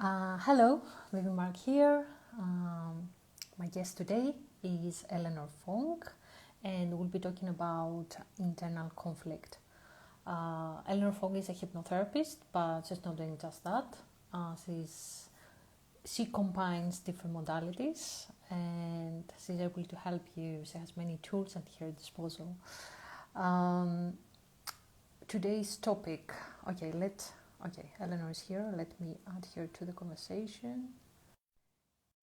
Hello, Living Mark here. My guest today is Eleanor Fong, and we'll be talking about internal conflict. Eleanor Fong is a hypnotherapist, but she's not doing just that. She combines different modalities, and she's able to help you. She has many tools at her disposal. Today's topic. Okay, Eleanor is here. Let me add her to the conversation.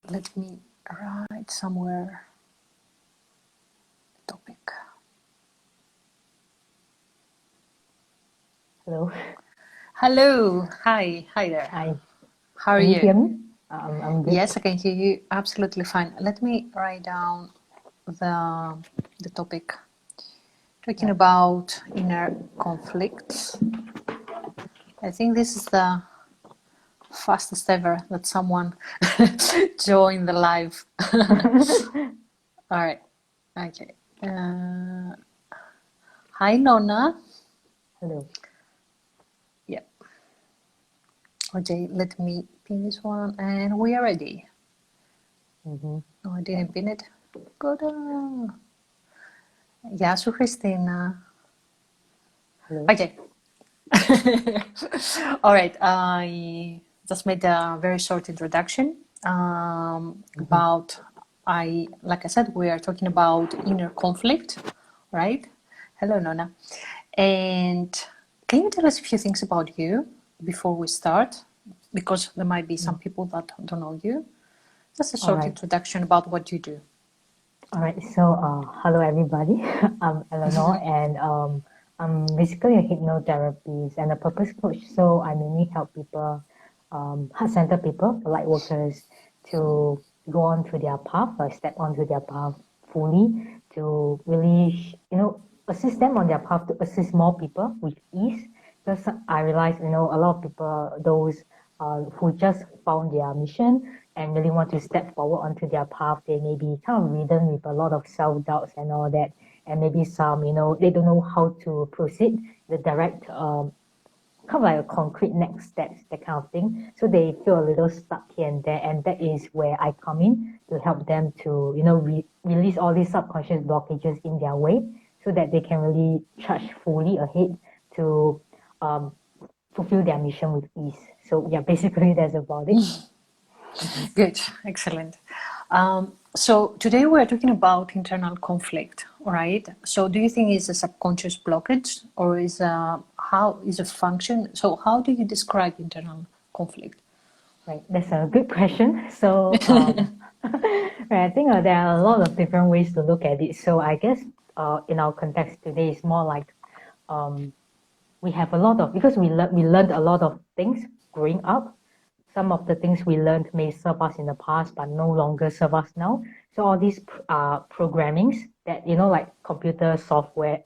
Let me write somewhere the topic. Hello. Hello. Hi there. Hi. How are Can you? you hear me? I'm good. Yes, I can hear you absolutely fine. Let me write down the topic. Talking about inner conflicts. I think this is the fastest ever that someone joined the live. All right. Okay. Hi, Nona. Hello. Yeah. Okay, let me pin this one, and we are ready. Mm-hmm. No, I didn't pin it. Good. Γεια σου, Christina. Hello. Okay. All right. I just made a very short introduction about. Like I said, we are talking about inner conflict, right? Hello, Nona. And can you tell us a few things about you before we start? Because there might be some people that don't know you. Just a short introduction about what you do. All right. So, hello everybody. I'm Eleanor, and I'm basically a hypnotherapist and a purpose coach. So I mainly help people, heart-centered people, light workers, to go on to their path, or step onto their path fully, to really, assist them on their path to assist more people with ease. Because I realize, a lot of people, those who just found their mission and really want to step forward onto their path, they may be kind of ridden with a lot of self-doubts and all that. And maybe some, they don't know how to proceed the direct, kind of like a concrete next steps, that kind of thing. So they feel a little stuck here and there. And that is where I come in to help them to, release all these subconscious blockages in their way so that they can really charge fully ahead to fulfill their mission with ease. So yeah, basically that's about it. Good, excellent. So today we're talking about internal conflict, right? So do you think it's a subconscious blockage or how is a function? So how do you describe internal conflict? Right, that's a good question. So right, I think there are a lot of different ways to look at it. So I guess in our context today, it's more like we have a lot of, because we learned a lot of things growing up. Some of the things we learned may serve us in the past, but no longer serve us now. So all these programmings that, like computer software,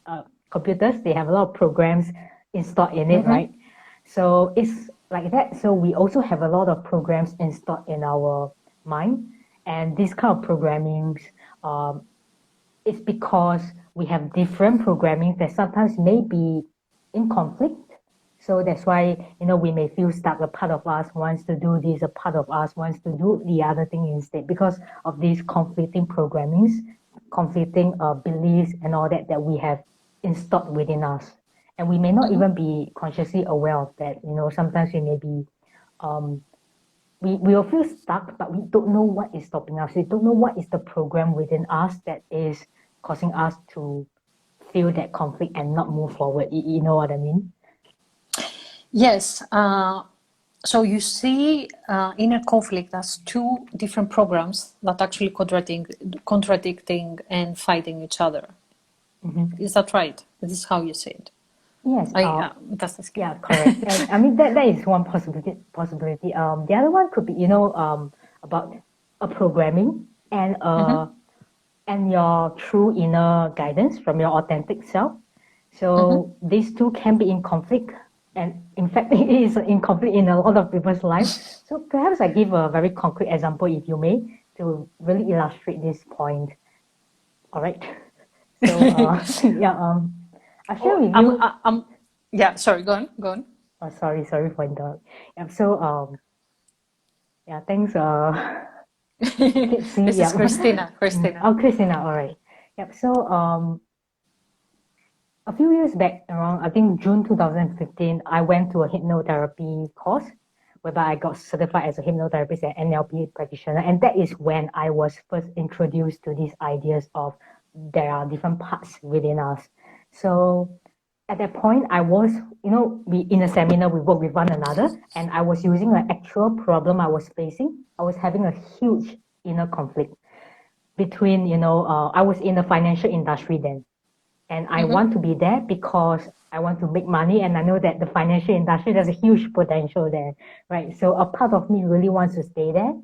computers, they have a lot of programs installed in it, right? So it's like that. So we also have a lot of programs installed in our mind. And this kind of programmings, it's because we have different programming that sometimes may be in conflict. So that's why, we may feel stuck. A part of us wants to do this, a part of us wants to do the other thing instead because of these conflicting programmings, conflicting beliefs and all that we have installed within us. And we may not even be consciously aware of that. Sometimes we may be, we will feel stuck, but we don't know what is stopping us. We don't know what is the program within us that is causing us to feel that conflict and not move forward. You know what I mean? Yes. So you see inner conflict as two different programs that actually contradicting and fighting each other. Mm-hmm. Is that right? This is how you see it. Yes. That's the yeah, correct. And I mean that is one possibility. The other one could be, about a programming and and your true inner guidance from your authentic self. So these two can be in conflict, and in fact, it is in conflict in a lot of people's lives. So perhaps I give a very concrete example, if you may, to really illustrate this point. All right. So yeah, I share with you. Yeah, sorry, go on. Oh, sorry for the. Yeah, so Yeah, thanks. This is Christina. Christina. Oh, Christina, all right. Yep. So, a few years back, around I think June 2015, I went to a hypnotherapy course whereby I got certified as a hypnotherapist and NLP practitioner. And that is when I was first introduced to these ideas of there are different parts within us. So at that point, I was, we in a seminar, we work with one another, and I was using an actual problem I was facing. I was having a huge inner conflict between, I was in the financial industry then, and I want to be there because I want to make money, and I know that the financial industry, there's a huge potential there, right? So a part of me really wants to stay there,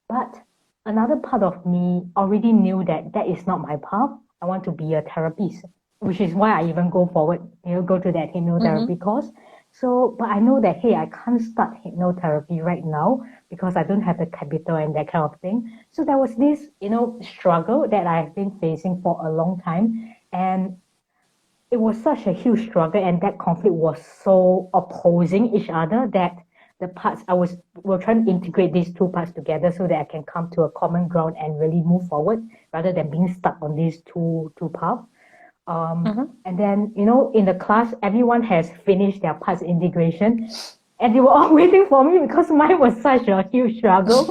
but another part of me already knew that that is not my path. I want to be a therapist, which is why I even go forward, go to that hypnotherapy course. So, but I know that, hey, I can't start hypnotherapy right now because I don't have the capital and that kind of thing. So there was this, struggle that I've been facing for a long time. And it was such a huge struggle, and that conflict was so opposing each other that the parts we're trying to integrate these two parts together so that I can come to a common ground and really move forward rather than being stuck on these two paths. And then, in the class, everyone has finished their parts integration, and they were all waiting for me because mine was such a huge struggle.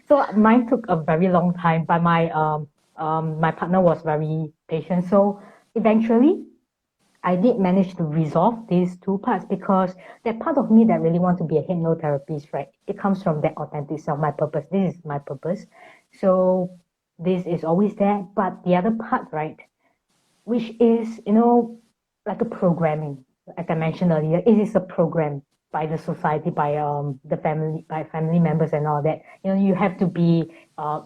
So mine took a very long time, but my partner was very patient. So eventually, I did manage to resolve these two parts because that part of me that really want to be a hypnotherapist, right? It comes from that authentic self, my purpose. This is my purpose. So this is always there. But the other part, right, which is, like a programming, like I mentioned earlier, it is a program by the society, by by family members and all that. You have to be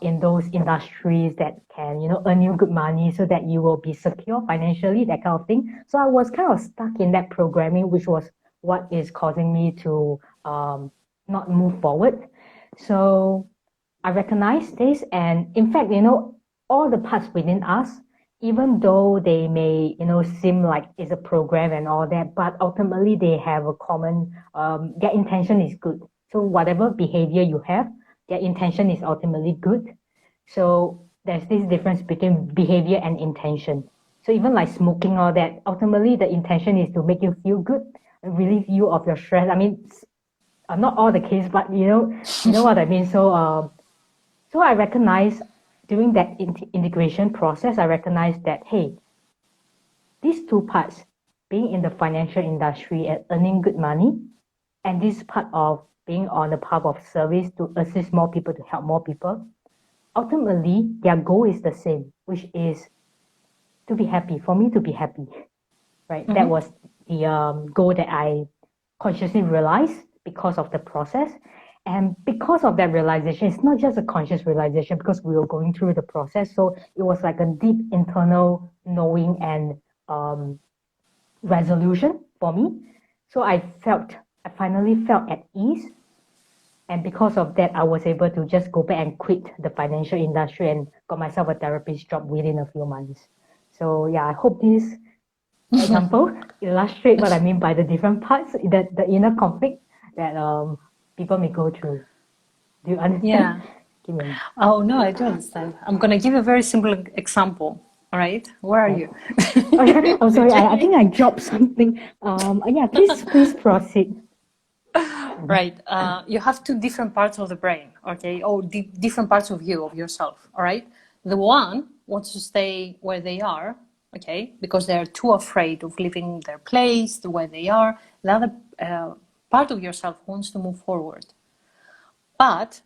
in those industries that can, earn you good money so that you will be secure financially, that kind of thing. So I was kind of stuck in that programming, which was what is causing me to not move forward. So I recognize this, and in fact, all the parts within us, even though they may, seem like it's a program and all that, but ultimately they have a common, their intention is good. So whatever behavior you have, their intention is ultimately good. So there's this difference between behavior and intention. So even like smoking, all that, ultimately the intention is to make you feel good, relieve you of your stress. I mean, not all the case, but you know what I mean. So I recognize during that integration process, I recognized that, hey, these two parts, being in the financial industry and earning good money, and this part of being on the path of service to assist more people, to help more people, ultimately, their goal is the same, which is to be happy, for me to be happy, right? That was the goal that I consciously realized because of the process. And because of that realization, it's not just a conscious realization because we were going through the process. So it was like a deep internal knowing and resolution for me. So I finally felt at ease. And because of that, I was able to just go back and quit the financial industry and got myself a therapist job within a few months. So yeah, I hope this example illustrate what I mean by the different parts, the inner conflict that people may go through. Do you understand? Yeah. Oh, no, I do understand. I'm going to give a very simple example. All right. Where are you? Okay. Oh, sorry. I think I dropped something. Yeah, please proceed. Right. You have two different parts of the brain, okay? Or different parts of you, of yourself, all right? The one wants to stay where they are, okay? Because they're too afraid of leaving their place, where they are. The other part of yourself wants to move forward. But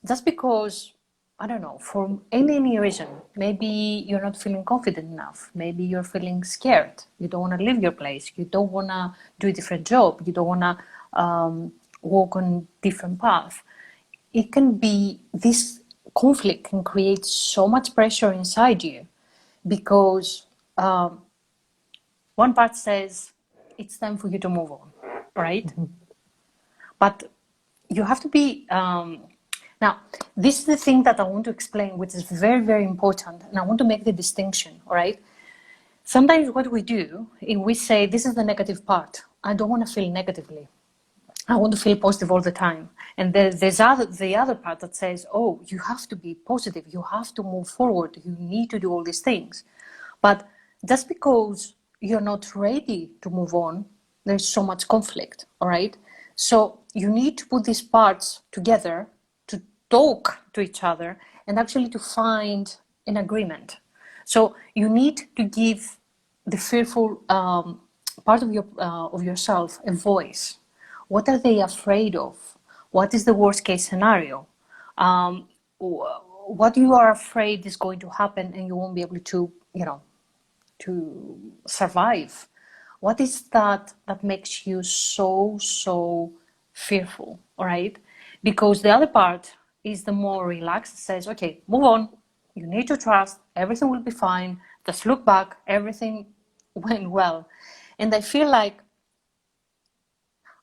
just because, I don't know, for any reason, maybe you're not feeling confident enough, maybe you're feeling scared, you don't want to leave your place, you don't want to do a different job, you don't want to walk on different path. It can be, this conflict can create so much pressure inside you because one part says it's time for you to move on, right? But you have to be now, this is the thing that I want to explain, which is very, very important, and I want to make the distinction, all right? Sometimes what we do is we say, this is the negative part. I don't want to feel negatively. I want to feel positive all the time. And there's the other part that says, oh, you have to be positive, you have to move forward, you need to do all these things. But just because you're not ready to move on, there's so much conflict, all right? So you need to put these parts together to talk to each other and actually to find an agreement. So you need to give the fearful part of yourself a voice. What are they afraid of? What is the worst case scenario? What you are afraid is going to happen and you won't be able to, to survive. What is that makes you so fearful, all right? Because the other part is the more relaxed, says, okay, move on. You need to trust, everything will be fine. Just look back, everything went well. And I feel like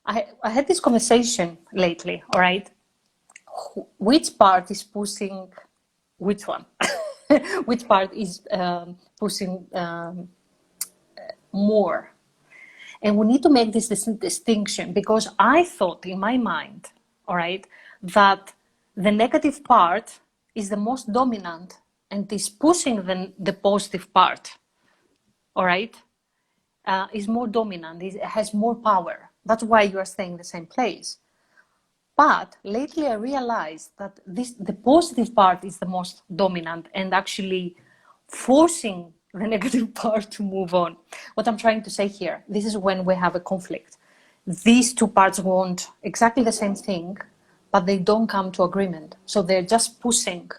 I had this conversation lately, all right? Which part is pushing which one? Which part is pushing more? And we need to make this distinction, because I thought in my mind, all right, that the negative part is the most dominant and is pushing the positive part, all right, is more dominant, it has more power. That's why you are staying in the same place. But lately I realized that the positive part is the most dominant and actually forcing the negative part to move on. What I'm trying to say here, this is when we have a conflict. These two parts want exactly the same thing, but they don't come to agreement. So they're just pushing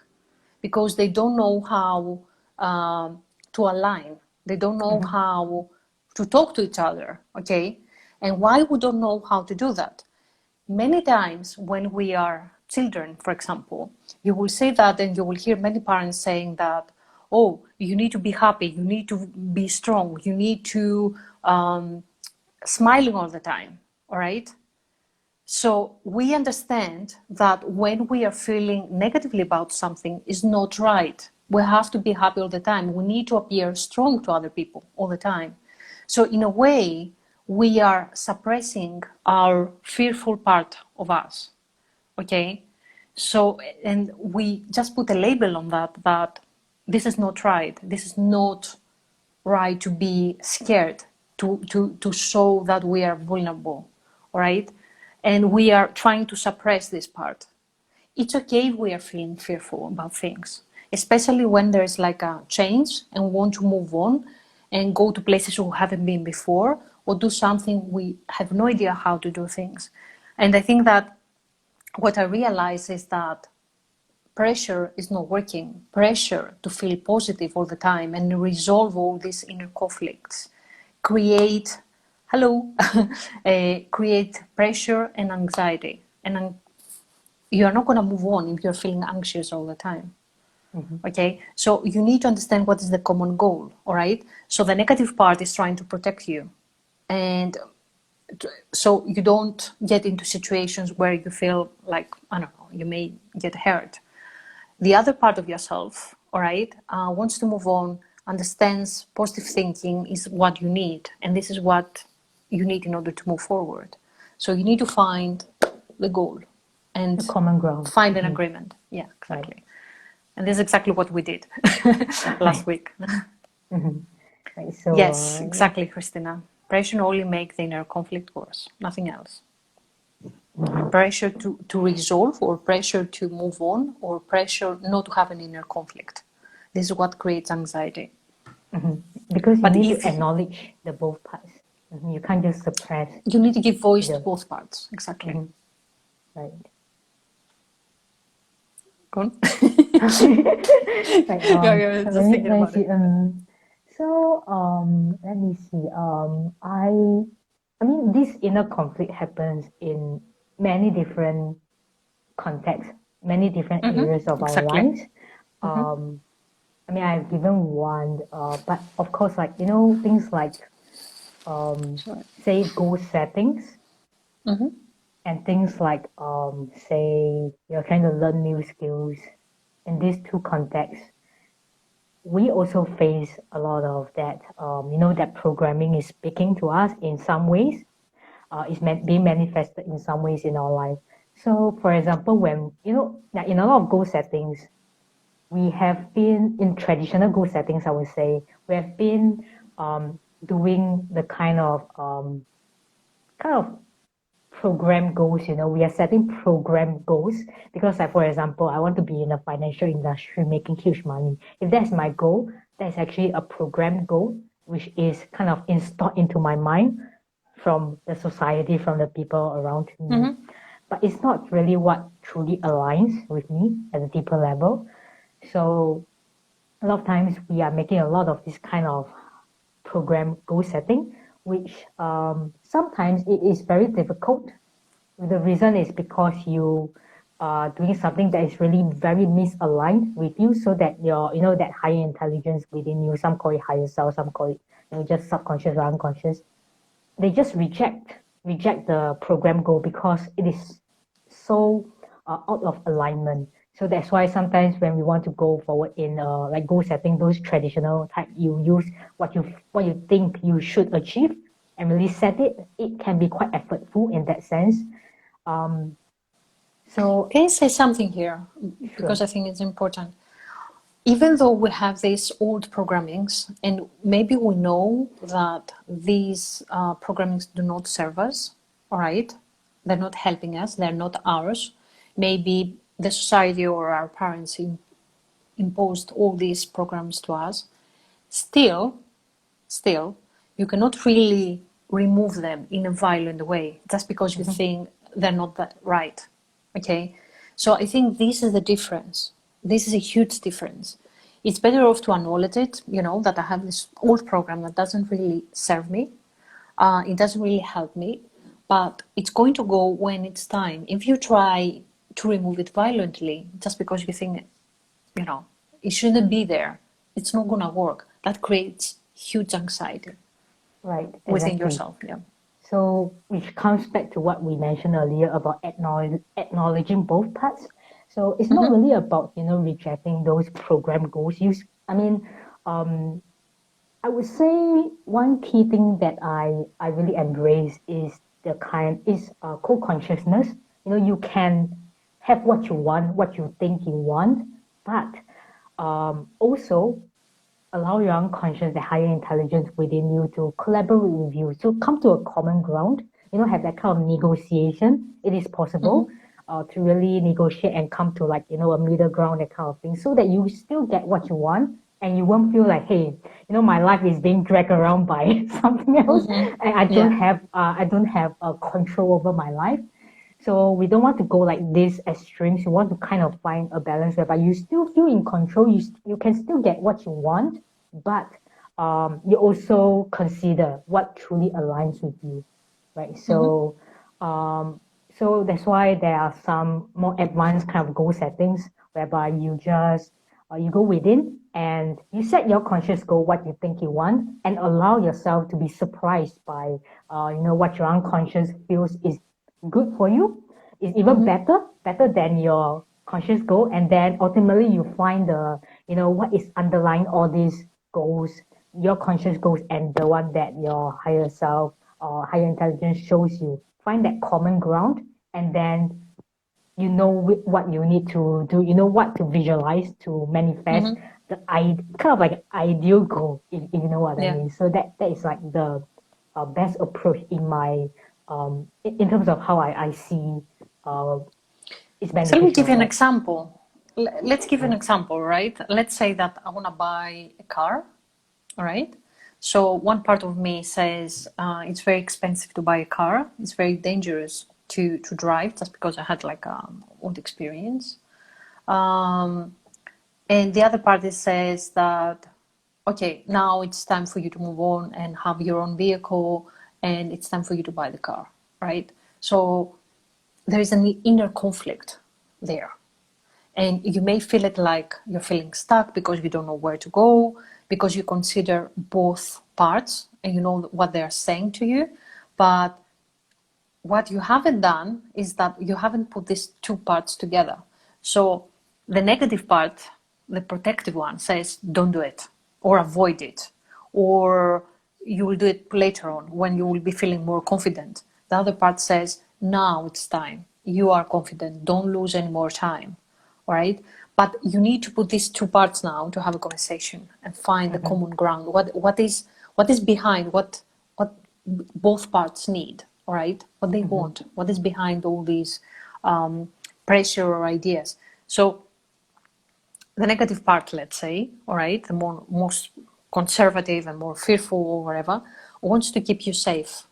because they don't know how to align. They don't know how to talk to each other, okay? And why we don't know how to do that? Many times when we are children, for example, you will say that and you will hear many parents saying that, oh, you need to be happy, you need to be strong, you need to smiling all the time, all right? So we understand that when we are feeling negatively about something is not right. We have to be happy all the time. We need to appear strong to other people all the time. So in a way, we are suppressing our fearful part of us, okay? So, and we just put a label on that this is not right. This is not right to be scared, to show that we are vulnerable, all right? And we are trying to suppress this part. It's okay if we are feeling fearful about things, especially when there's like a change and we want to move on and go to places we haven't been before, or do something we have no idea how to do things. And I think that what I realize is that pressure is not working. Pressure to feel positive all the time and resolve all these inner conflicts create create pressure and anxiety, and you are not going to move on if you're feeling anxious all the time. Okay, so you need to understand what is the common goal, all right? So the negative part is trying to protect you, and so you don't get into situations where you feel like, I don't know, you may get hurt. The other part of yourself, all right, wants to move on, understands positive thinking is what you need, and this is what you need in order to move forward. So you need to find the goal and the common ground. Find an agreement. Yeah, exactly. Right. And this is exactly what we did last week. Right, so, yes, exactly, Christina. Pressure only makes the inner conflict worse, nothing else. Pressure to resolve, or pressure to move on, or pressure not to have an inner conflict. This is what creates anxiety. Because you need to acknowledge the both parts. You can't just suppress. You need to give voice to both parts. Exactly. Right. Go on. Right, just thinking about it. So let me see. I mean, this inner conflict happens in many different contexts, many different areas of our lives. I mean, I've given one, but of course, like, you know, things like, say, goal settings, and things like, say, you're trying to learn new skills. In these two contexts, we also face a lot of that, you know, that programming is speaking to us in some ways, it's being manifested in some ways in our life. So, for example, when, like in a lot of goal settings, we have been in traditional goal settings, I would say, we have been doing the kind of program goals, we are setting program goals because, like, for example, I want to be in the financial industry making huge money. If that's my goal, that's actually a program goal, which is kind of installed into my mind from the society, from the people around me. But it's not really what truly aligns with me at a deeper level. So a lot of times we are making a lot of this kind of program goal setting, which sometimes it is very difficult. The reason is because you are doing something that is really very misaligned with you, so that that higher intelligence within you, some call it higher self, some call it just subconscious or unconscious, they just reject the program goal because it is so out of alignment. So that's why sometimes when we want to go forward in like goal setting, those traditional type, you use what you think you should achieve and really set it. It can be quite effortful in that sense. Um, so Can I say something here? sure. Because I think it's important. Even though we have these old programmings, and maybe we know that these programmings do not serve us, all right? They're not helping us, they're not ours. Maybe the society or our parents imposed all these programs to us. Still, you cannot really remove them in a violent way just because you think they're not that right. Okay, so I think this is the difference. This is a huge difference. It's better off to acknowledge it, that I have this old program that doesn't really serve me. It doesn't really help me, but it's going to go when it's time. If you try to remove it violently just because you think, it shouldn't be there, it's not going to work. That creates huge anxiety Right, within exactly. yourself. Yeah. So, which comes back to what we mentioned earlier about acknowledging both parts. So it's not really about rejecting those program goals. I mean, um, I would say one key thing that I really embrace is co-consciousness. You can have what you want, what you think you want, but also allow your unconscious, the higher intelligence within you to collaborate with you, to come to a common ground, have that kind of negotiation. It is possible to really negotiate and come to like, a middle ground, that kind of thing, so that you still get what you want and you won't feel like, hey, my life is being dragged around by something else and Yeah. I don't have a control over my life. So we don't want to go like this extremes. You want to kind of find a balance whereby you still feel in control. You can still get what you want, but you also consider what truly aligns with you, right? Um, so that's why there are some more advanced kind of goal settings whereby you just you go within and you set your conscious goal, what you think you want, and allow yourself to be surprised by what your unconscious feels is good for you, is even better than your conscious goal. And then ultimately you find what is underlying all these goals, your conscious goals, and the one that your higher self or higher intelligence shows you. Find that common ground, and then what you need to do, what to visualize to manifest the kind of like ideal goal, if you know what I Yeah. mean. So that is like the best approach in my in terms of how I see uh, it's So let me give beneficial, you an right? example. Let's give an Sure. example, right? Let's say that I want to buy a car, all right? So one part of me says it's very expensive to buy a car. It's very dangerous to drive just because I had like old experience. Um, and the other party says that, okay, now it's time for you to move on and have your own vehicle, and it's time for you to buy the car, right? So there is an inner conflict there. And you may feel it like you're feeling stuck because you don't know where to go, because you consider both parts and you know what they're saying to you. But what you haven't done is that you haven't put these two parts together. So the negative part, the protective one, says don't do it or avoid it, or you will do it later on when you will be feeling more confident. The other part says now it's time. you are confident, don't lose any more time, all right? But you need to put these two parts now to have a conversation and find the common ground. What is behind what both parts need, all right? What they want, what is behind all these pressure or ideas. So the negative part, let's say, all right, the most conservative and more fearful or whatever, wants to keep you safe,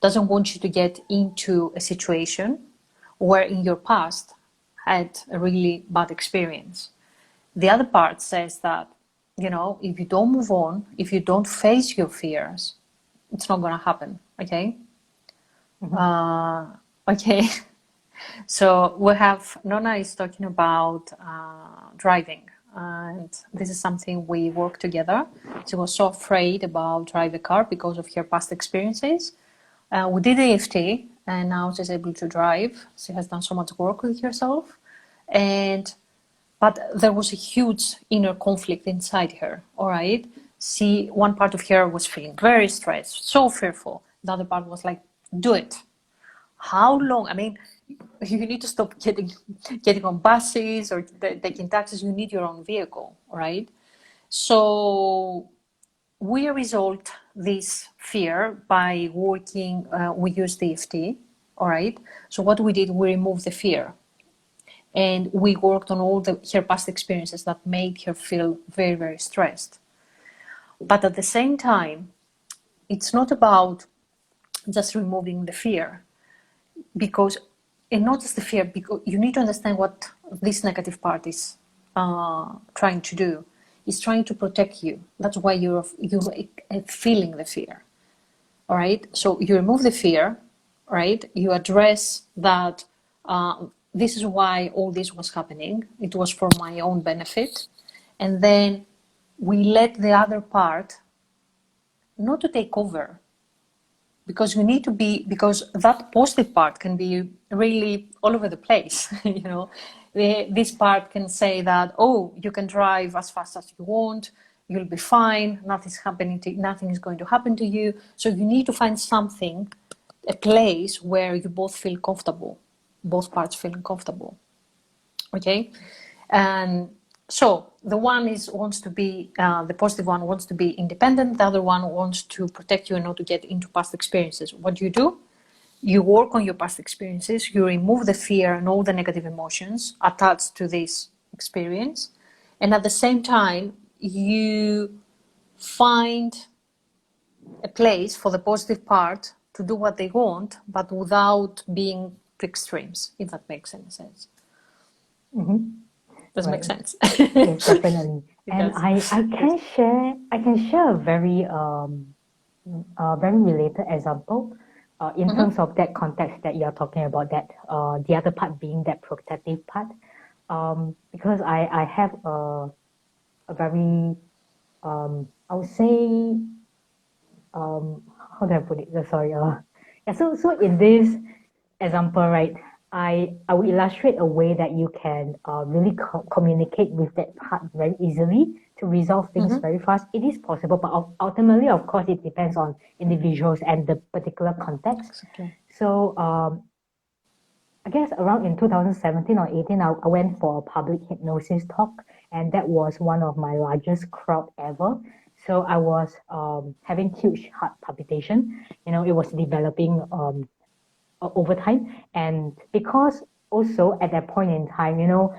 doesn't want you to get into a situation where in your past had a really bad experience. The other part says that, you know, if you don't move on, if you don't face your fears, it's not going to happen, okay? Okay. So we have, Nona is talking about driving, and this is something we work together. She was so afraid about driving a car because of her past experiences. We did EFT, and now she's able to drive. She has done so much work with herself, but there was a huge inner conflict inside her. All right, one part of her was feeling very stressed, so fearful. The other part was like, do it. How long? I mean, you need to stop getting on buses or taking taxis. You need your own vehicle, right? So we resolved this fear by working. We used EFT, all right. So what we did, we removed the fear, and we worked on all her past experiences that made her feel very, very stressed. But at the same time, it's not about just removing the fear, because, and not just the fear, because you need to understand what this negative part is trying to do. It's trying to protect you. That's why you're feeling the fear. All right. So you remove the fear, right? You address that this is why all this was happening. It was for my own benefit. And then we let the other part not to take over, because you need to be, because that positive part can be really all over the place. You know, this part can say that, oh, you can drive as fast as you want, you'll be fine, nothing is going to happen to you. So you need to find something, a place where you both feel comfortable, both parts feeling comfortable. Okay, and so the one wants to be, the positive one wants to be independent. The other one wants to protect you and not to get into past experiences. What do? You work on your past experiences. You remove the fear and all the negative emotions attached to this experience. And at the same time, you find a place for the positive part to do what they want, but without being to extremes, if that makes any sense. Does it make sense? Yes, definitely. And does. I can share a very very related example in terms of that context that you're talking about, that the other part being that protective part, because I have a very I would say how do I put it? Sorry. Yeah. So in this example, right, I will illustrate a way that you can really communicate with that part very easily to resolve things very fast. It is possible, but ultimately, of course, it depends on individuals and the particular context. Exactly. So I guess around in 2017 or 18, I went for a public hypnosis talk, and that was one of my largest crowd ever. So I was having huge heart palpitation. You know, it was developing over time. And because also at that point in time, you know,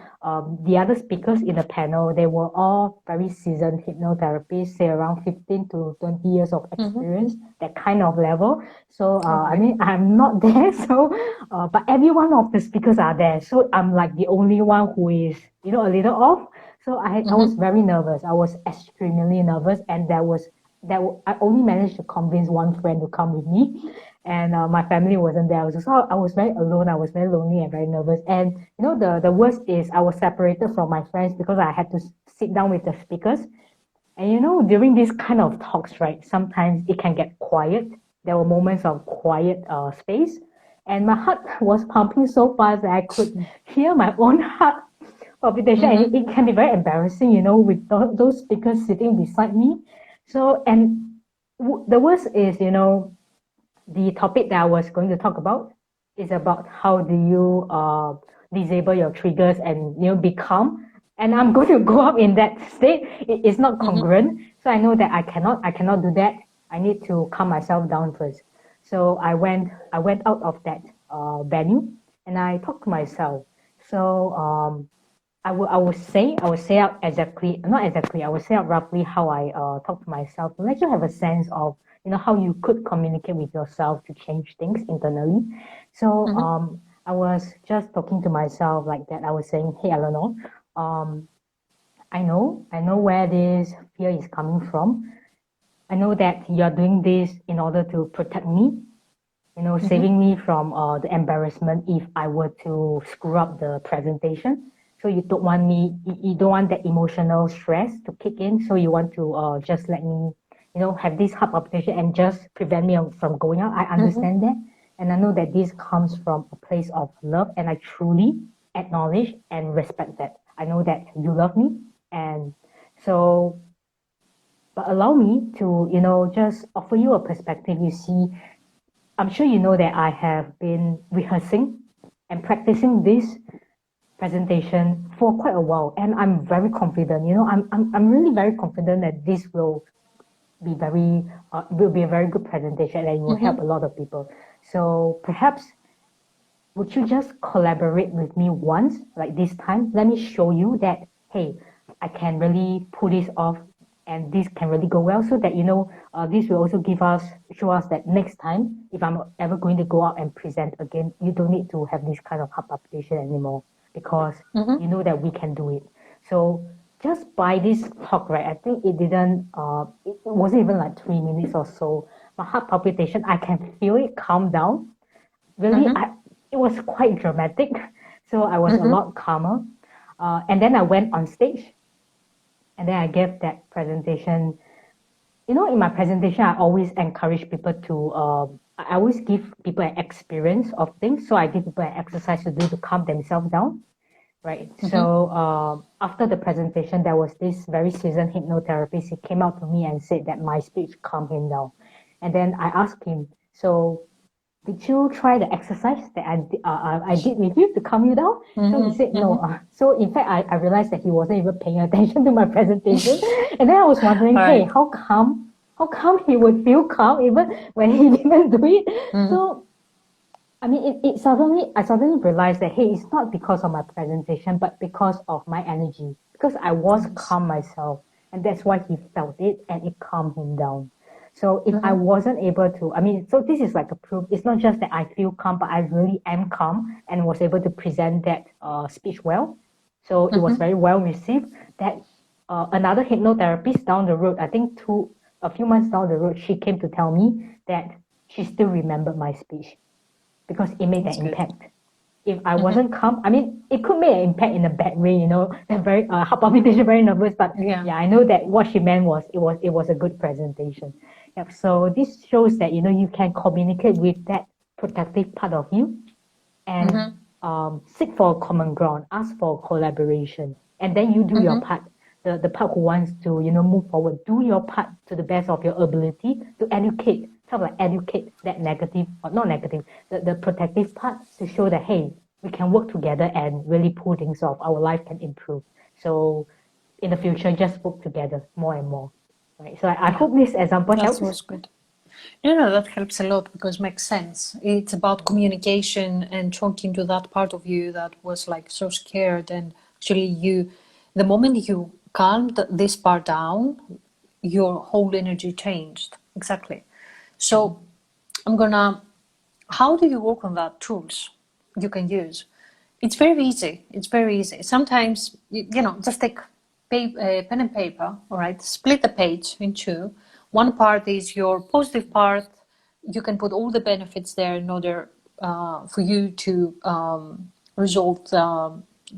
the other speakers in the panel, they were all very seasoned hypnotherapists, say around 15 to 20 years of experience, that kind of level. So, I mean, I'm not there. So, but every one of the speakers are there. So I'm like the only one who is, you know, a little off. So I was very nervous. I was extremely nervous. And I only managed to convince one friend to come with me, and my family wasn't there. I was very alone. I was very lonely and very nervous. And you know, the worst is I was separated from my friends because I had to sit down with the speakers. And you know, during these kind of talks, right, sometimes it can get quiet. There were moments of quiet space, and my heart was pumping so fast that I could hear my own heart palpitation, and it can be very embarrassing, you know, with those speakers sitting beside me. So, and the worst is, you know, the topic that I was going to talk about, It's about how do you disable your triggers and be calm. And I'm going to go up in that state. It's not congruent. So I know that I cannot do that. I need to calm myself down first. So I went out of that venue and I talked to myself. So I would say out exactly, not exactly, I would say out roughly how I talk to myself to let you have a sense of how you could communicate with yourself to change things internally. So I was just talking to myself like that. I was saying, hey Eleanor, um, I know where this fear is coming from. I know that you're doing this in order to protect me, saving me from the embarrassment if I were to screw up the presentation. So you don't want you don't want that emotional stress to kick in. So you want to just let me, have this heart palpitation and just prevent me from going out. I understand that. And I know that this comes from a place of love, and I truly acknowledge and respect that. I know that you love me. And so, but allow me to, just offer you a perspective. You see, I'm sure you know that I have been rehearsing and practicing this presentation for quite a while, and I'm very confident. I'm really very confident that this will be a very good presentation and it will help a lot of people. So perhaps would you just collaborate with me once, like this time? Let me show you that, hey, I can really pull this off and this can really go well, so that, this will also show us that next time, if I'm ever going to go out and present again, you don't need to have this kind of heart palpitation anymore, because you know that we can do it. So just by this talk, right, I think it wasn't even like 3 minutes or so. My heart palpitation, I can feel it calm down. Really, it was quite dramatic. So I was a lot calmer. And then I went on stage and then I gave that presentation. In my presentation, I always encourage people to, I always give people an experience of things. So I give people an exercise to do to calm themselves down, right? So after the presentation, there was this very seasoned hypnotherapist. He came out to me and said that my speech calmed him down. And then I asked him, so did you try the exercise that I did with you to calm you down? So he said no. So in fact, I realized that he wasn't even paying attention to my presentation. And then I was wondering, hey, how come he would feel calm even when he didn't do it? So I mean, I suddenly realized that, hey, it's not because of my presentation, but because of my energy. Because I was calm myself, and that's why he felt it, and it calmed him down. So if I wasn't able to, so this is like a proof. It's not just that I feel calm, but I really am calm and was able to present that speech well. So it was very well received. That another hypnotherapist down the road, I think a few months down the road, she came to tell me that she still remembered my speech because it made an impact. If I wasn't calm, it could make an impact in a bad way, that very heart palpitation, very nervous. But yeah, I know that what she meant was it was a good presentation. Yep. So this shows that you can communicate with that protective part of you, and seek for common ground, ask for collaboration, and then you do your part. The part who wants to move forward, do your part to the best of your ability to educate. Kind of like educate that negative, or not negative, the protective part, to show that, hey, we can work together and really pull things off. Our life can improve. So in the future, just work together more and more. Right. So I hope this example helps. That was good. No, that helps a lot because it makes sense. It's about communication and talking to that part of you that was like so scared, and actually the moment you calmed this part down, your whole energy changed. Exactly. So how do you work on that? Tools you can use. It's very easy. Sometimes, just take pen and paper, all right? Split the page in two. One part is your positive part. You can put all the benefits there in order for you to resolve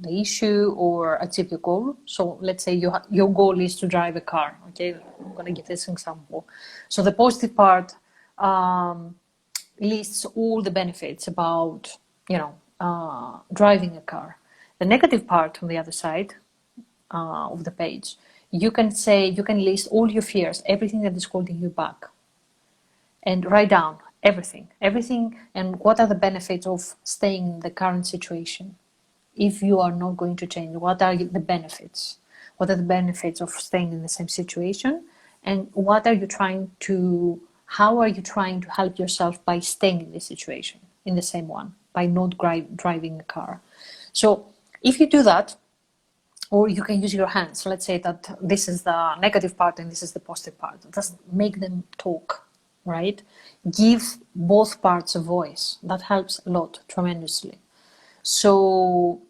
the issue or achieve your goal. So let's say your goal is to drive a car. Okay, I'm going to give this example. So the positive part lists all the benefits about, driving a car. The negative part on the other side of the page, you can list all your fears, everything that is holding you back, and write down everything, and what are the benefits of staying in the current situation. If you are not going to change, what are the benefits? What are the benefits of staying in the same situation? And what are you trying to, how are you trying to help yourself by staying in this situation, in the same one, by not driving a car? So if you do that, or you can use your hands. Let's say that this is the negative part and this is the positive part. Just make them talk, right? Give both parts a voice. That helps a lot, tremendously. So,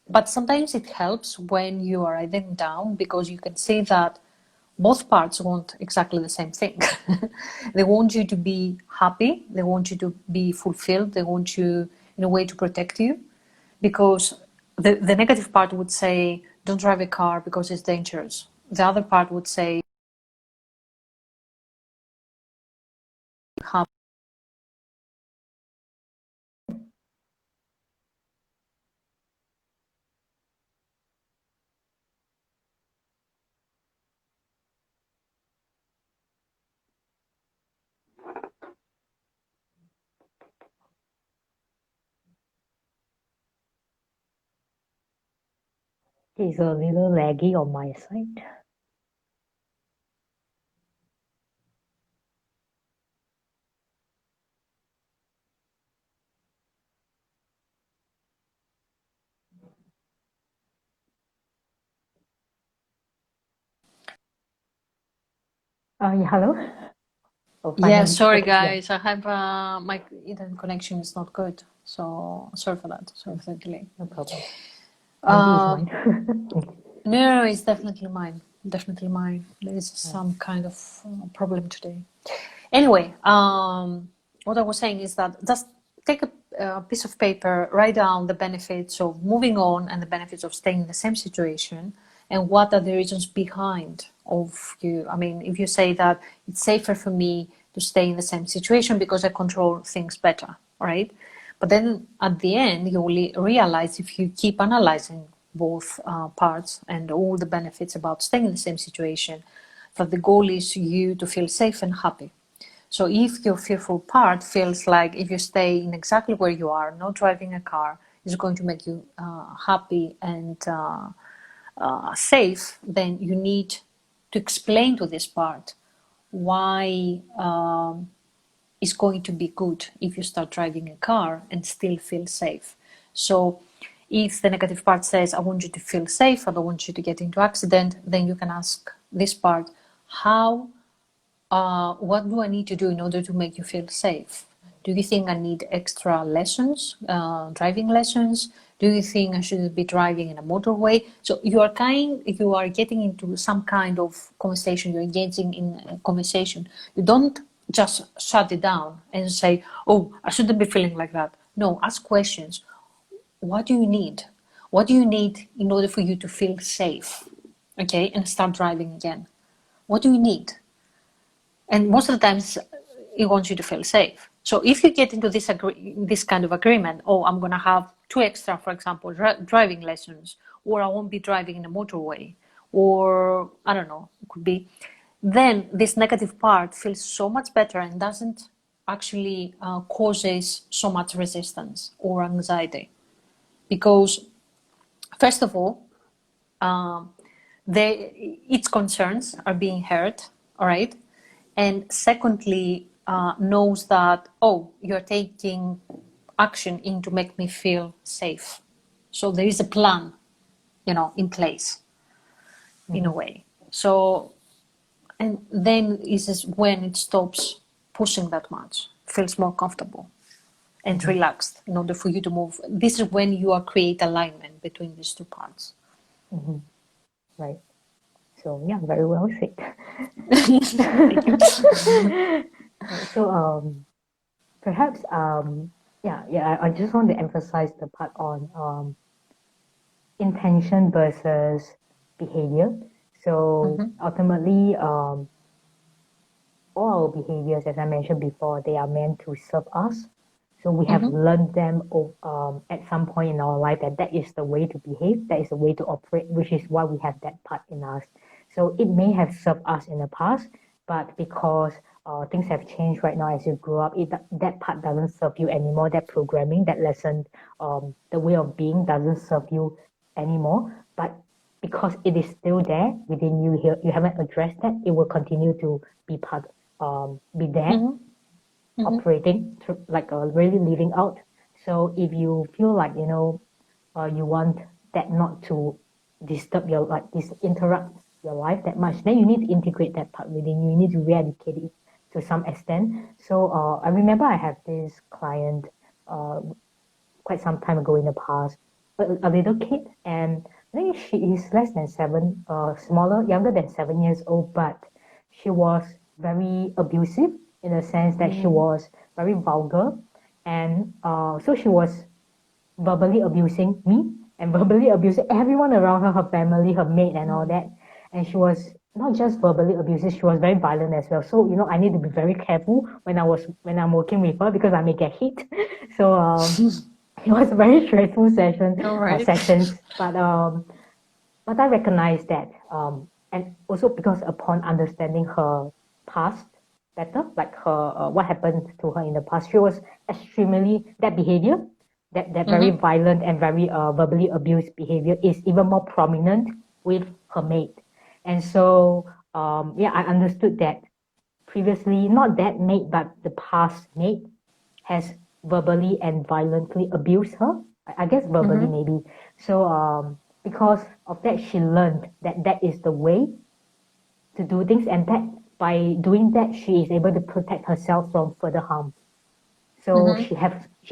but sometimes it helps when you are writing down, because you can see that both parts want exactly the same thing. They want you to be happy. They want you to be fulfilled. They want you, in a way, to protect you. Because the negative part would say, don't drive a car because it's dangerous. The other part would say, It's a little laggy on my side. Yeah, hello? Oh, yeah, finally. sorry Okay, yeah. guys, I have my internet connection is not good, so sorry for that. Sorry for the delay. No problem. Maybe it's mine. No, it's definitely mine. Definitely mine. There is some kind of problem today. Anyway, what I was saying is that just take a piece of paper, write down the benefits of moving on and the benefits of staying in the same situation, and what are the reasons behind of you. I mean, if you say that it's safer for me to stay in the same situation because I control things better, right? But then at the end, you will realize, if you keep analyzing both parts and all the benefits about staying in the same situation, that the goal is you to feel safe and happy. So if your fearful part feels like if you stay in exactly where you are, not driving a car, is going to make you happy and safe, then you need to explain to this part why it's going to be good if you start driving a car and still feel safe. So if the negative part says, I want you to feel safe, I don't want you to get into accident, then you can ask this part, how what do I need to do in order to make you feel safe? Do you think I need extra lessons, driving lessons? Do you think I should be driving in a motorway? So you are getting into some kind of conversation. You're engaging in a conversation. You don't just shut it down and say, "Oh, I shouldn't be feeling like that." No, ask questions. What do you need? What do you need in order for you to feel safe? Okay, and start driving again. What do you need? And most of the times, it wants you to feel safe. So if you get into this kind of agreement, oh, I'm going to have 2 extra, for example, driving lessons, or I won't be driving in a motorway, or I don't know, it could be, then this negative part feels so much better and doesn't actually causes so much resistance or anxiety. Because first of all, its concerns are being heard, all right? And secondly, knows that, oh, you're taking action in to make me feel safe. So there is a plan, in place, in a way. So, and then is when it stops pushing that much, feels more comfortable and relaxed in order for you to move. This is when you are create alignment between these two parts. Right. So yeah, very well said. Thank you. Right, so perhaps I just want to emphasize the part on intention versus behavior. So ultimately, all our behaviors, as I mentioned before, they are meant to serve us. So we have learned them at some point in our life that is the way to behave, that is the way to operate, which is why we have that part in us. So it may have served us in the past, but because things have changed right now as you grow up. That part doesn't serve you anymore. That programming, that lesson, the way of being doesn't serve you anymore. But because it is still there within you, here you haven't addressed that, it will continue to be there, operating through, like really living out. So if you feel like you want that not to disturb your interrupt your life that much, then you need to integrate that part within you. You need to re-educate it to some extent. So I remember I have this client quite some time ago in the past, a little kid, and I think she is less than younger than 7 years old, but she was very abusive in the sense that she was very vulgar, and so she was verbally abusing me and verbally abusing everyone around her, her family, her maid, and all that. And she was not just verbally abusive; she was very violent as well. So I need to be very careful when I'm working with her because I may get hit. So it was a very stressful All right. sessions, but I recognized that, and also because upon understanding her past better, like her what happened to her in the past, she was extremely that behavior, that very violent and very verbally abused behavior is even more prominent with her maid, and so yeah, I understood that previously, not that maid, but the past maid has verbally and violently abused her. I guess verbally maybe. So because of that, she learned that that is the way to do things, and that by doing that, she is able to protect herself from further harm. So she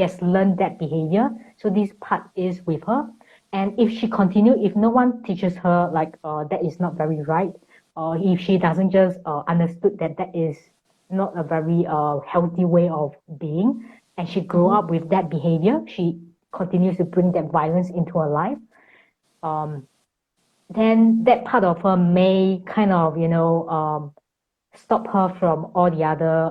has learned that behavior. So this part is with her, and if she continue, if no one teaches her like that is not very right, or if she doesn't just understood that that is not a very healthy way of being, and she grew up with that behavior, she continues to bring that violence into her life. Then that part of her may kind of stop her from all the other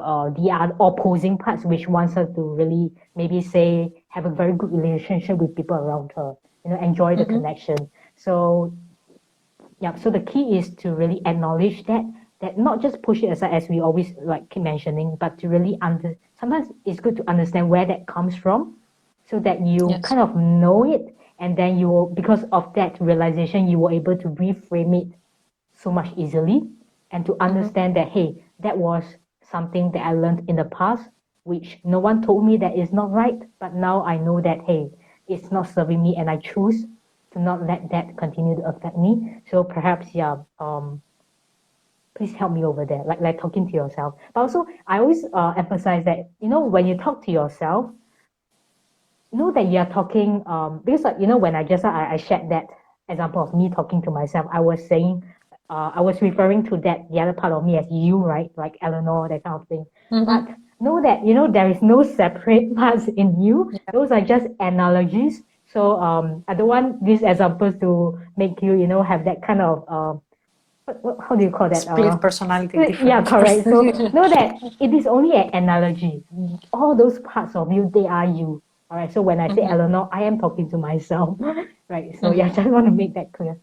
opposing parts, which wants her to really maybe say have a very good relationship with people around her, enjoy the connection. So yeah, so the key is to really acknowledge that not just push it aside as we always like keep mentioning, but to really sometimes it's good to understand where that comes from, so that you kind of know it, and then you will, because of that realization, you were able to reframe it so much easily, and to understand that, hey, that was something that I learned in the past, which no one told me that is not right, but now I know that, hey, it's not serving me, and I choose to not let that continue to affect me. So perhaps, yeah, please help me over there, like talking to yourself. But also, I always emphasize that, when you talk to yourself, know that you are talking, because when I shared that example of me talking to myself, I was saying, I was referring to the other part of me as you, right? Like Eleanor, that kind of thing. But know that, there is no separate parts in you. Those are just analogies. So I don't want these examples to make you, have that kind of, how do you call that? Split personality Yeah, different. correct. So know that it is only an analogy. All those parts of you, they are you. All right. So when I say Eleanor, I am talking to myself, right? So yeah, just want to make that clear.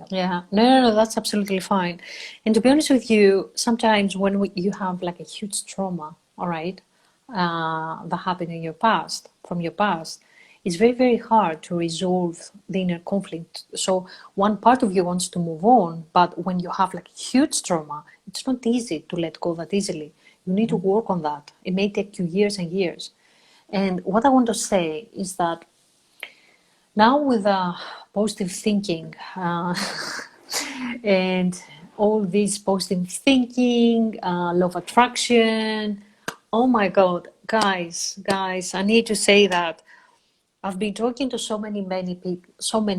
Yeah, no, that's absolutely fine. And to be honest with you, sometimes when you have like a huge trauma, all right, that happened in your past, from your past, it's very, very hard to resolve the inner conflict. So one part of you wants to move on, but when you have like huge trauma, it's not easy to let go that easily. You need to work on that. It may take you years and years. And what I want to say is that now with positive thinking and all this positive thinking, law of attraction, oh my God, guys, I need to say that I've been talking to so many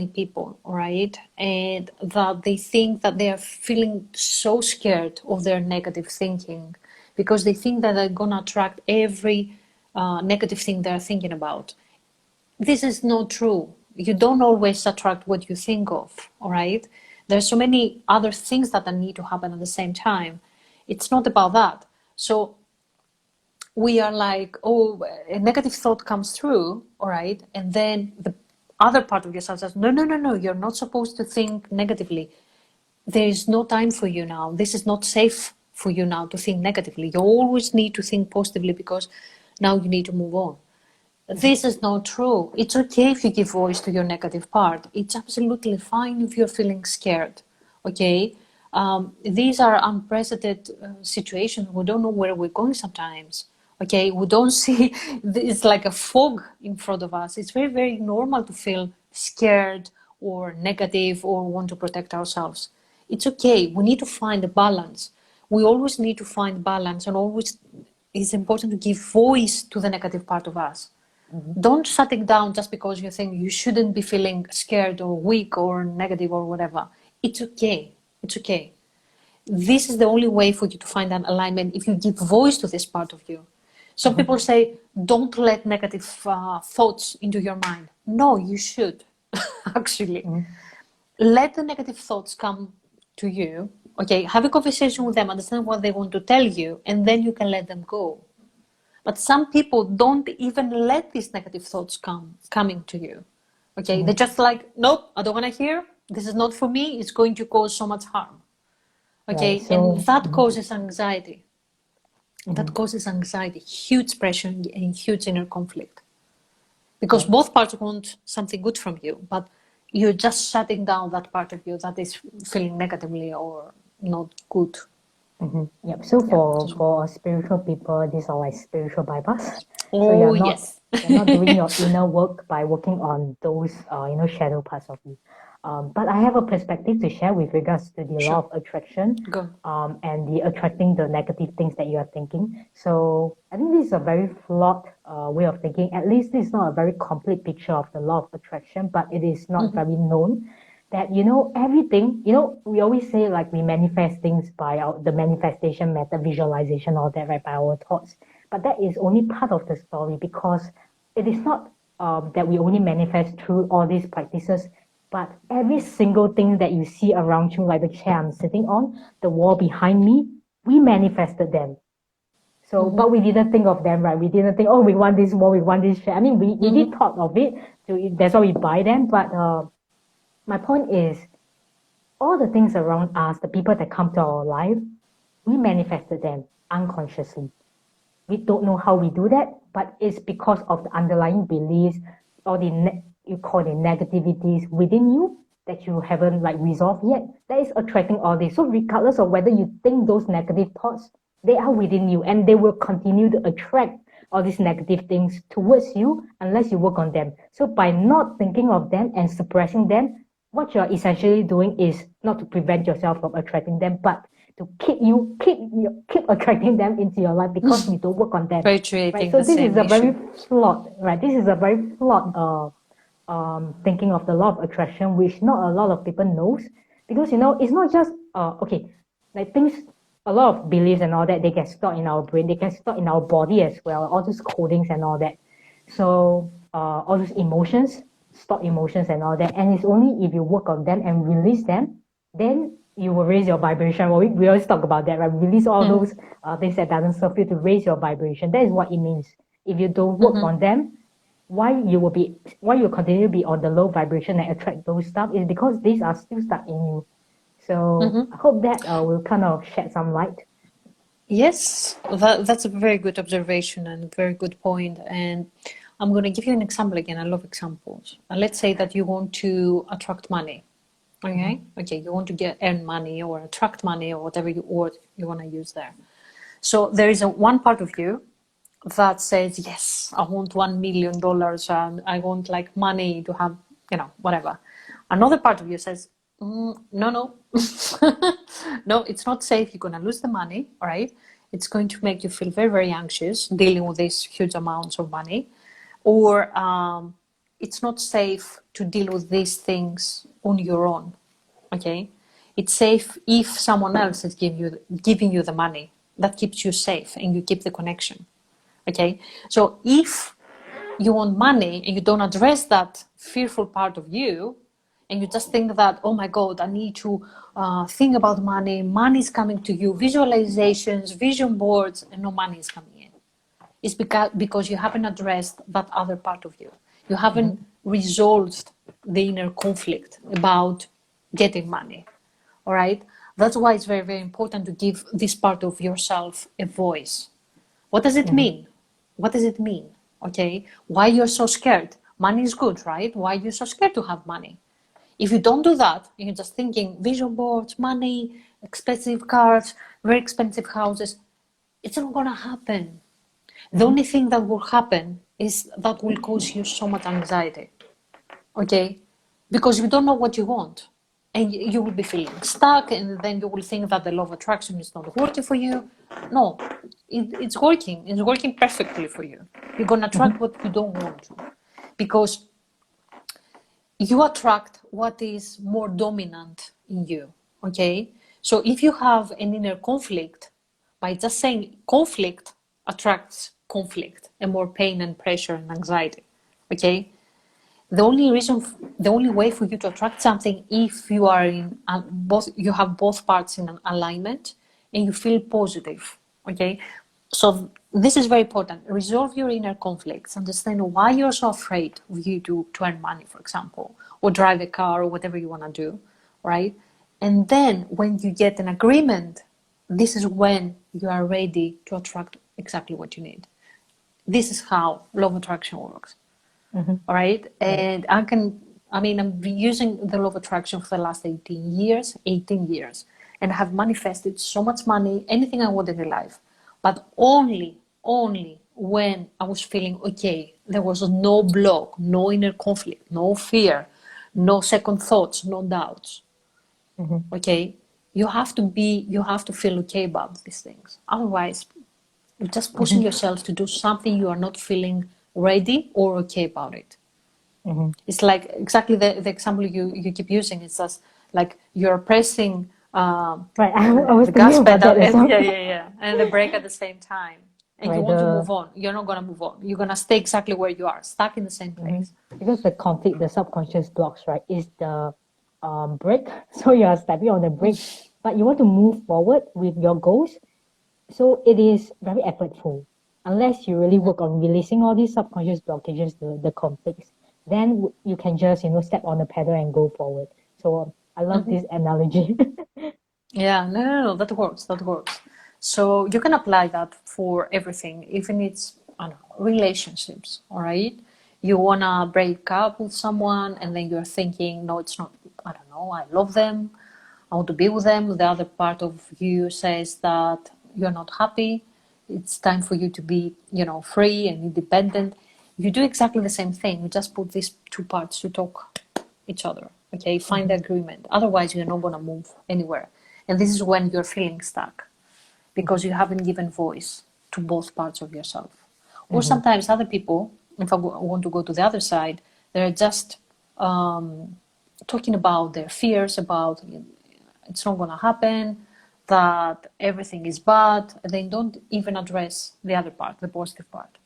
people, right? And that they think that they are feeling so scared of their negative thinking because they think that they're gonna attract every negative thing they're thinking about. This is not true. You don't always attract what you think of, all right? There's so many other things that need to happen at the same time. It's not about that. So we are like, oh, a negative thought comes through, all right? And then the other part of yourself says, no, you're not supposed to think negatively. There is no time for you now. This is not safe for you now to think negatively. You always need to think positively because now you need to move on. This is not true. It's okay if you give voice to your negative part. It's absolutely fine if you're feeling scared. Okay? These are unprecedented situations. We don't know where we're going sometimes. Okay? We don't see, it's like a fog in front of us. It's very, very normal to feel scared or negative or want to protect ourselves. It's okay. We need to find a balance. We always need to find balance, and always it's important to give voice to the negative part of us. Don't shut it down just because you think you shouldn't be feeling scared or weak or negative or whatever. It's okay. It's okay. This is the only way for you to find an alignment if you give voice to this part of you. Some people say, don't let negative thoughts into your mind. No, you should, actually. Let the negative thoughts come to you. Okay, have a conversation with them, understand what they want to tell you, and then you can let them go. But some people don't even let these negative thoughts coming to you. Okay, they're just like, nope, I don't want to hear. This is not for me. It's going to cause so much harm. Okay, Right, so, and that causes anxiety. That causes anxiety, huge pressure and huge inner conflict. Because both parts want something good from you, but you're just shutting down that part of you that is feeling negatively or not good. Yep. So for spiritual people, these are like spiritual bypass. Oh, So yes. you're not doing your inner work by working on those shadow parts of you. But I have a perspective to share with regards to the law of attraction, Go. and the attracting the negative things that you are thinking. So I think this is a very flawed way of thinking. At least this is not a very complete picture of the law of attraction, but it is not very known. That everything, we always say like we manifest things by the manifestation method, visualization, all that, right, by our thoughts. But that is only part of the story, because it is not that we only manifest through all these practices, but every single thing that you see around you, like the chair I'm sitting on, the wall behind me, we manifested them. So, but we didn't think of them, right? We didn't think, oh, we want this wall, we want this chair. I mean, we did thought of it, that's why we buy them. But my point is, all the things around us, the people that come to our life, we manifested them unconsciously. We don't know how we do that, but it's because of the underlying beliefs or you call it negativities within you that you haven't like resolved yet. That is attracting all this. So regardless of whether you think those negative thoughts, they are within you, and they will continue to attract all these negative things towards you unless you work on them. So by not thinking of them and suppressing them, what you're essentially doing is not to prevent yourself from attracting them, but to keep attracting them into your life because you don't work on them. Right. So this is a very flawed, right? This is a very flawed thinking of the law of attraction, which not a lot of people knows, because it's not just okay, like things, a lot of beliefs and all that, they get stored in our brain, they get stored in our body as well, all those codings and all that. So all those emotions, stored emotions and all that, and it's only if you work on them and release them, then you will raise your vibration. Well, we always talk about that, right? Release all those things that doesn't serve you to raise your vibration. That is what it means. If you don't work on them, why you continue to be on the low vibration and attract those stuff is because these are still stuck in you. So I hope that will kind of shed some light. Yes, that's a very good observation and a very good point. And I'm going to give you an example again. I love examples. Let's say that you want to attract money. Okay, you want to earn money or attract money or whatever word you want to use there. So there is one part of you that says, yes, I want $1 million and I want like money to have, whatever. Another part of you says, no, no, it's not safe. You're going to lose the money, all right? It's going to make you feel very, very anxious dealing with these huge amounts of money. Or it's not safe to deal with these things on your own, okay? It's safe if someone else is giving you the money. That keeps you safe and you keep the connection, okay? So if you want money and you don't address that fearful part of you, and you just think that, oh my God, I need to think about money, money is coming to you, visualizations, vision boards, and no money is coming in. It's because you haven't addressed that other part of you. You haven't resolved the inner conflict about getting money, all right? That's why it's very, very important to give this part of yourself a voice. What does it mean? What does it mean? Okay, why you're so scared? Money is good, right? Why you're so scared to have money? If you don't do that, you're just thinking vision boards, money, expensive cars, very expensive houses, it's not gonna happen. The only thing that will happen is that will cause you so much anxiety, okay? Because you don't know what you want. And you will be feeling stuck, and then you will think that the law of attraction is not working for you. No, it's working. It's working perfectly for you. You're going to attract what you don't want to. Because you attract what is more dominant in you, okay? So if you have an inner conflict, by just saying conflict attracts conflict and more pain and pressure and anxiety, okay? The only way for you to attract something, if you are in you have both parts in an alignment and you feel positive, okay? So this is very important. Resolve your inner conflicts. Understand why you're so afraid of you to earn money, for example, or drive a car or whatever you want to do, right? And then when you get an agreement, this is when you are ready to attract exactly what you need. This is how law of attraction works. All right. And I'm using the law of attraction for the last 18 years, and I have manifested so much money, anything I wanted in life, but only when I was feeling okay. There was no block, no inner conflict, no fear, no second thoughts, no doubts. Okay. You have to feel okay about these things. Otherwise, you're just pushing yourself to do something you are not feeling ready or okay about it. It's like exactly the example you keep using. It's just like you're pressing Right, I was the gas thinking about pedal that as and, well. and the brake at the same time. And you Right, want to move on. You're not going to move on. You're going to stay exactly where you are, stuck in the same place. because the conflict, the subconscious blocks, right, is the brake. So you are stepping on the brake, but you want to move forward with your goals. So it is very effortful. Unless you really work on releasing all these subconscious blockages, the conflicts, then you can just, step on the pedal and go forward. So I love this analogy. Yeah, no, that works. That works. So you can apply that for everything, even it's I don't know, relationships. All right, you wanna break up with someone, and then you're thinking, no, it's not. I don't know. I love them. I want to be with them. The other part of you says that you're not happy. It's time for you to be, free and independent. You do exactly the same thing. You just put these two parts to talk each other. Okay, find the agreement. Otherwise, you're not gonna move anywhere. And this is when you're feeling stuck because you haven't given voice to both parts of yourself. Or sometimes other people, if I want to go to the other side, they're just talking about their fears about it's not going to happen, that everything is bad. They don't even address the other part, the positive part.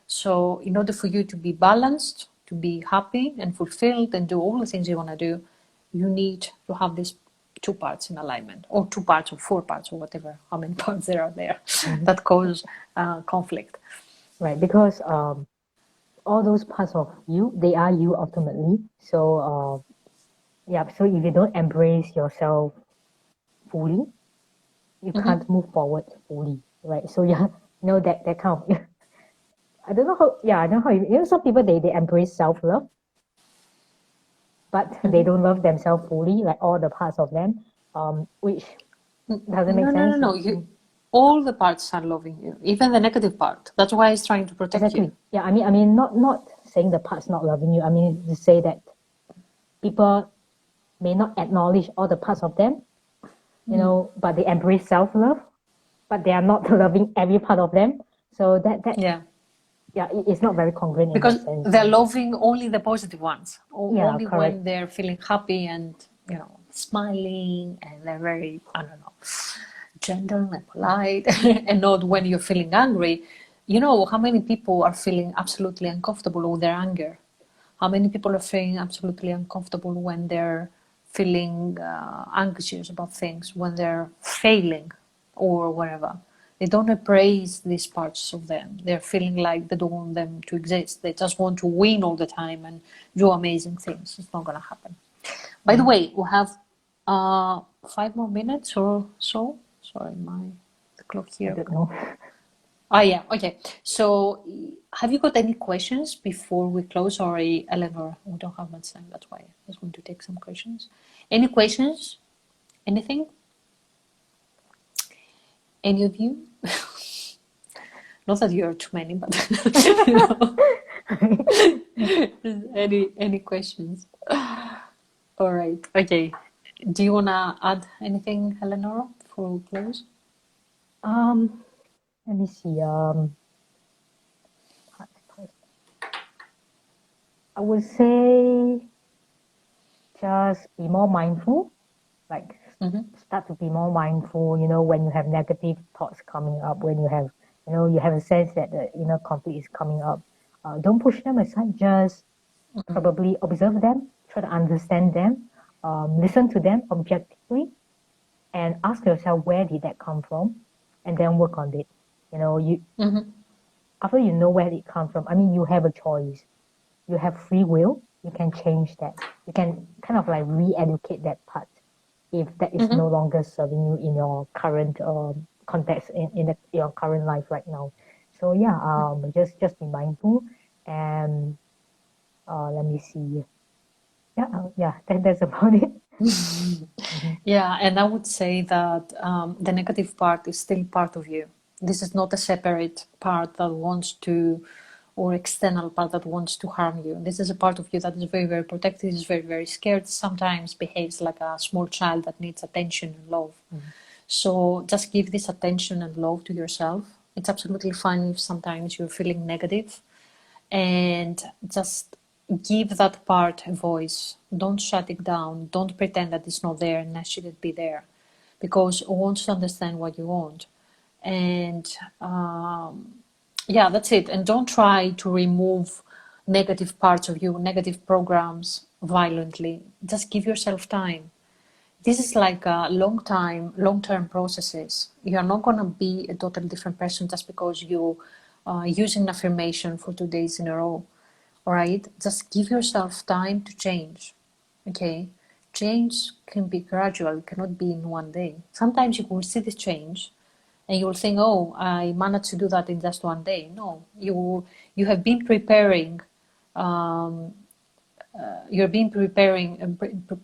So in order for you to be balanced, to be happy and fulfilled and do all the things you want to do, you need to have these two parts in alignment, or two parts or four parts or whatever, how many parts there are there that cause conflict. Right, because all those parts of you, they are you ultimately. So so if you don't embrace yourself fully, you can't move forward fully, right? So yeah, that kind of I don't know how. Yeah, I don't know how. Some people they embrace self-love, but they don't love themselves fully, like all the parts of them, which doesn't make sense. No. All the parts are loving you, even the negative part. That's why it's trying to protect Exactly. you. Yeah, I mean, not saying the parts not loving you. I mean to say that people may not acknowledge all the parts of them, but they embrace self-love, but they are not loving every part of them. So Yeah. It's not very congruent in Because that sense. they're loving only the positive ones, Yeah, only correct. when they're feeling happy and smiling, and they're very, I don't know, gentle and polite, and not when you're feeling angry. You know how many people are feeling absolutely uncomfortable with their anger? How many people are feeling absolutely uncomfortable when they're feeling anxious about things, when they're failing or whatever? They don't embrace these parts of them. They're feeling like they don't want them to exist. They just want to win all the time and do amazing things. It's not going to happen. By the way, we have 5 more minutes or so. Sorry, the clock I here. don't know. Oh, yeah. Okay. So, have you got any questions before we close? Sorry, Eleanor, we don't have much time. That's why I was going to take some questions. Any questions? Anything? Any of you? Not that you are too many, but you know, any questions? All right. Okay. Do you wanna add anything, Eleanor, before we close? Let me see. I would say just be more mindful. Like Mm-hmm. start to be more mindful. You know, when you have negative thoughts coming up, when you have, you know, you have a sense that the inner conflict is coming up. Don't push them aside. Just probably observe them, try to understand them, listen to them objectively, and ask yourself where did that come from, and then work on it. You know, you Mm-hmm. after you know where it comes from. I mean, you have a choice. You have free will. You can change that. You can kind of like re-educate that part if that is Mm-hmm. no longer serving you in your current context in your current life right now. So yeah, just be mindful and let me see. Yeah, yeah, that's about it. Mhm. Yeah, and I would say that the negative part is still part of you. This is not a separate part that wants to, or external part that wants to harm you. This is a part of you that is very, very protected, is very, very scared, sometimes behaves like a small child that needs attention and love. Mhm. So just give this attention and love to yourself. It's absolutely fine if sometimes you're feeling negative, and just give that part a voice. Don't shut it down. Don't pretend that it's not there and that shouldn't be there, because it wants to understand what you want. And yeah, that's it. And don't try to remove negative parts of you, negative programs violently. Just give yourself time. This is like a long-term processes. You are not going to be a totally different person just because you using affirmation for 2 days in a row. All right, just give yourself time to change. Okay, change can be gradual. It cannot be in one day. Sometimes you will see the change, and you will think, "Oh, I managed to do that in just one day." No, you have been preparing. Um, you're being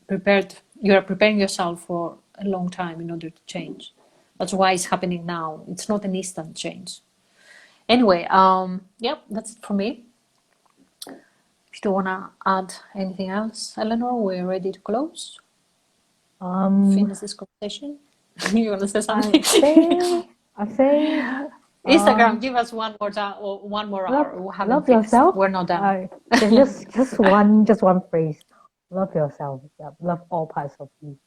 prepared. You are preparing yourself for a long time in order to change. That's why it's happening now. It's not an instant change. Anyway, yep, that's it for me. If you don't want to add anything else, Eleanor, we're ready to close. Um, Finish this conversation. You want to say I something? say, I say, Instagram, um, give us one more time or 1 more hour. love, We haven't love finished. yourself. We're not done. Just one phrase. Love yourself. Yeah, love all parts of you.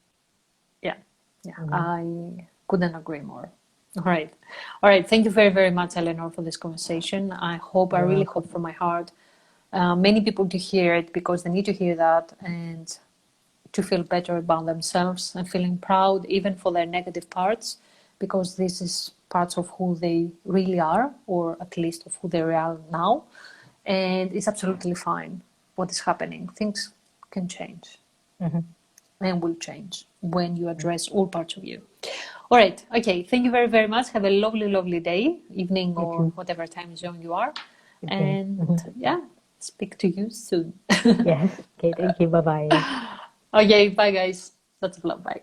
Yeah, yeah, Mhm. I couldn't agree more. All right, all right. Thank you very, very much, Eleanor, for this conversation. I You're really hope welcome. from my heart, many people to hear it because they need to hear that and to feel better about themselves and feeling proud even for their negative parts, because this is parts of who they really are, or at least of who they are now. And it's absolutely fine what is happening. Things can change Mhm. and will change when you address all parts of you. All right. Okay. Thank you very, very much. Have a lovely, lovely day, evening, You or too. whatever time zone you are. Good day. And Mhm. yeah, speak to you soon. Yes. Okay. Thank you. Bye bye. Okay. Bye, guys. Lots of love. Bye.